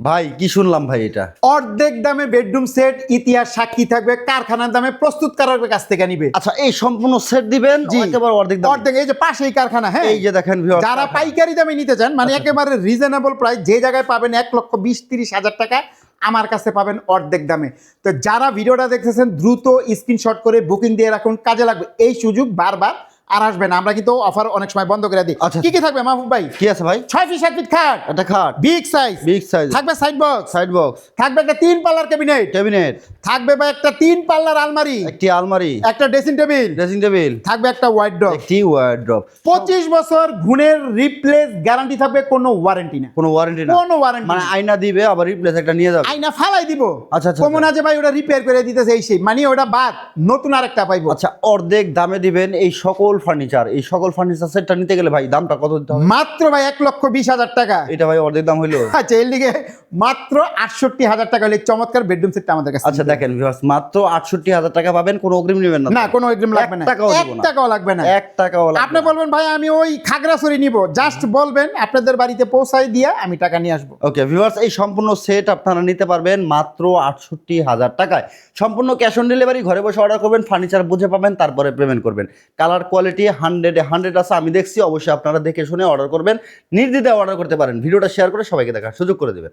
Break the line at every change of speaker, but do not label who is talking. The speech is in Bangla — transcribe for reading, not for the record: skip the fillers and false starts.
ভাই কি শুনলাম ভাই এটা?
অর্ধেক দামে বেডরুম সেট, ইতিহাস সাক্ষী থাকবে, কারখানার দামে প্রস্তুতকারকের কাছ থেকে নিবে।
আচ্ছা, এই সম্পূর্ণ সেট দিবেন
জি।
একেবারে অর্ধেক দাম?
অর্ধেক, এই যে পাশেই কারখানা। হ্যাঁ,
এই যে দেখেন viewers,
যারা
কারখানা।
পাইকারি দামে নিতে চান, মানে একেবারে রিজনেবল প্রাইস, যে জায়গায় পাবেন 1,20,30,000 টাকা, আমার কাছে পাবেন অর্ধেক দামে। তো যারা ভিডিওটা দেখতেছেন দ্রুত স্ক্রিনশট করে বুকিং দিয়ে রাখুন, কাজে লাগবে। এই সুযোগ বারবার আর আসবে না, আমরা কিন্তু অফার অনেক সময় বন্ধ করে দিই।
আচ্ছা।
কি কি থাকবে মাহবুব ভাই?
কি আছে ভাই?
6 ফিট 7 ফিট খাট,
একটা খাট,
বিগ সাইজ,
বিগ সাইজ,
থাকবে সাইড বক্স,
সাইড বক্স,
থাকবে একটা 3 পাল্লার ক্যাবিনেট,
ক্যাবিনেট,
থাকবে ভাই একটা 3 পাল্লার আলমারি,
একটি আলমারি,
একটা ড্রেসিং টেবিল,
ড্রেসিং টেবিল,
থাকবে একটা ওয়ার্ডরোব।
একটি ওয়ার্ড্রপ।
25 বছর গুণের রিপ্লেস গ্যারান্টি থাকবে, কোনো ওয়ারেন্টি না,
কোনো ওয়ারেন্টি না?
কোনো ওয়ারেন্টি
মানে
না।
আয়না দিবে আবার রিপ্লেস একটা নিয়ে যাবে?
আয়না ফালাই দিব।
আচ্ছা, আচ্ছা,
কমন আছে ভাই, ওটা রিপেয়ার করে দিতেছে, এই সেই, মানে ওটা বাদ, নতুন আরেকটা পাইবো।
আচ্ছা, অর্ধেক দামে দিবেন এই সকল ফার্নিচার, এই সকল ফার্নিচার সেটটা নিতে গেলে ভাই দামটা কত দিতে হবে?
মাত্র ভাই 1,20,000 টাকা।
এটা ভাই অর্ধেক দাম হইলো?
আচ্ছা, এর দিকে মাত্র 68,000 টাকা হলে চমৎকার বেডরুম সেটটা আমাদের কাছে।
আচ্ছা দেখেন ভিউয়ার্স, মাত্র 68,000 টাকা পাবেন, কোনো অগ্রিম নেবেন না?
না, কোনো এগ্রিম লাগবে না,
1 টাকাও দেব
1
না।
টাকাও লাগবে না,
1 টাকাও লাগবে
আপনি
না।
বলবেন ভাই আমি ওই খাগড়াছড়ি নিব, জাস্ট বলবেন, আপনাদের বাড়িতে পৌঁছাই দিয়ে আমি টাকা নিয়ে আসবো।
ওকে ভিউয়ার্স, এই সম্পূর্ণ সেট আপনারা নিতে পারবেন মাত্র 68,000 টাকায়। সম্পূর্ণ ক্যাশ অন ডেলিভারি, ঘরে বসে অর্ডার করবেন, ফার্নিচার বুঝে পাবেন, তারপরে পেমেন্ট করবেন। কালার কোয়ালিটি 100 আছে, আমি দেখছি, অবশ্যই আপনারা দেখে শুনে অর্ডার করবেন, নির্দ্বিধায় অর্ডার করতে পারেন। ভিডিওটা শেয়ার করে সবাইকে দেখার সুযোগ করে দেবেন।